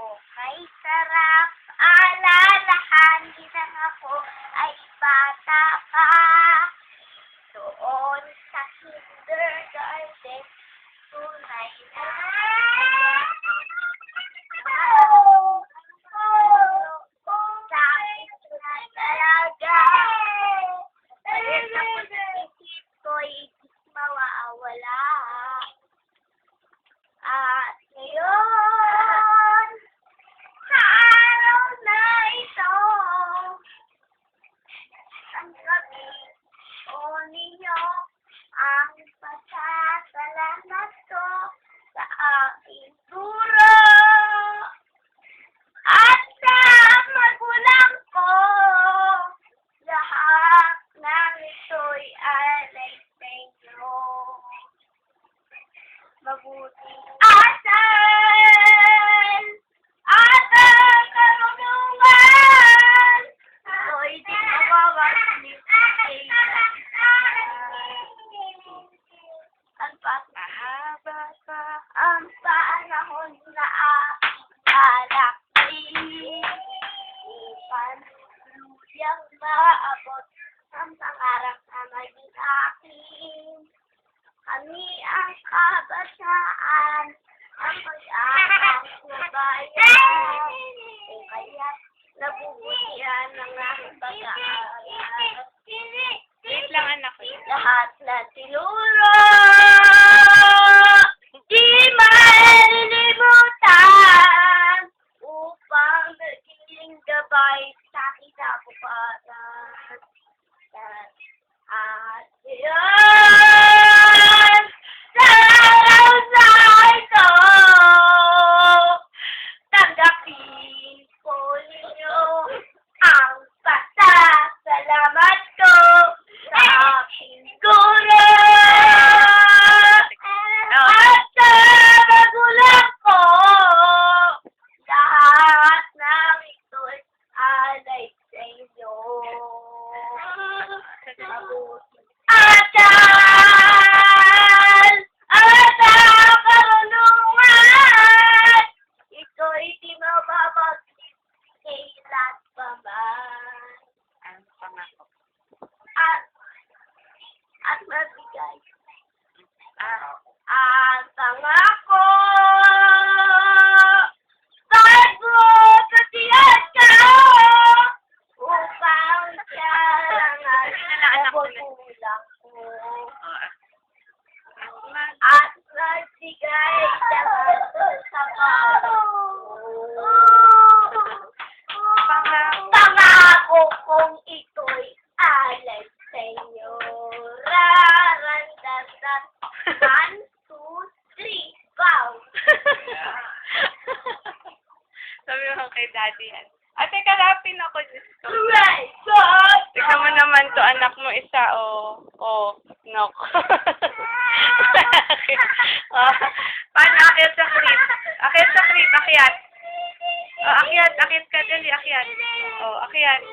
May sarap alalahanin nang ako ay bata pa. Doon sa kindergarten, tunay na sakit na talaga. Dahil tapos ang isip ko'y di mawawala. At ngayon, sa araw na ito, ang gabi o ninyo ang pasasalamat ko sa aking guro at sa magulang ko. Lahat ng ito'y alay sa inyo. Mabuting asal at ang karunungan ako'y di mawawaglit sa Mahaba pa. ang panahon na aking upang luyang maabot ang pangarap na maging akin. Kami ang kabataan, ang pag-aakang nabayan, kung kaya't nabubutihan ng aking pag-aaral. Wait lang, anak. Lahat na tinuro, di malilimutan, upang maging gabay sa aking kapupatan. At yun, sa araw na ito, tanggapin po ninyo ang pasasalamat ko sa aking guro at sa magulang ko. Lahat ng ito'y alay sa inyo. Asal at ang karunungan, ito'y di mababaglit kailan pa man. Ang pangako. At mabigay Ah, ang pangako. Bago katiyan ka upang siya lang ang magulang ko. At magbigay naman sa pangako kong ito'y alay sa inyo. Rarandaran. 1, 2, 3, bow. Sabi mo kay daddy yan. Ate, kalapin ako, Diyos ko. Right, God. Tignan mo naman to, anak mo isa, oh. Oh, nok. Paano akyat sa crib? Akyat sa crib, akyat. Oh, akyat ka, dali, akyat. Oh, akyat.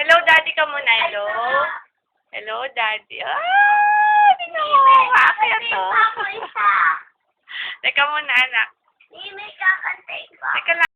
Hello, daddy ka muna, hello. Hello, daddy. Tignan mo, akyat to. Teka muna, anak. Hindi may kakantayin ba? Teka lang.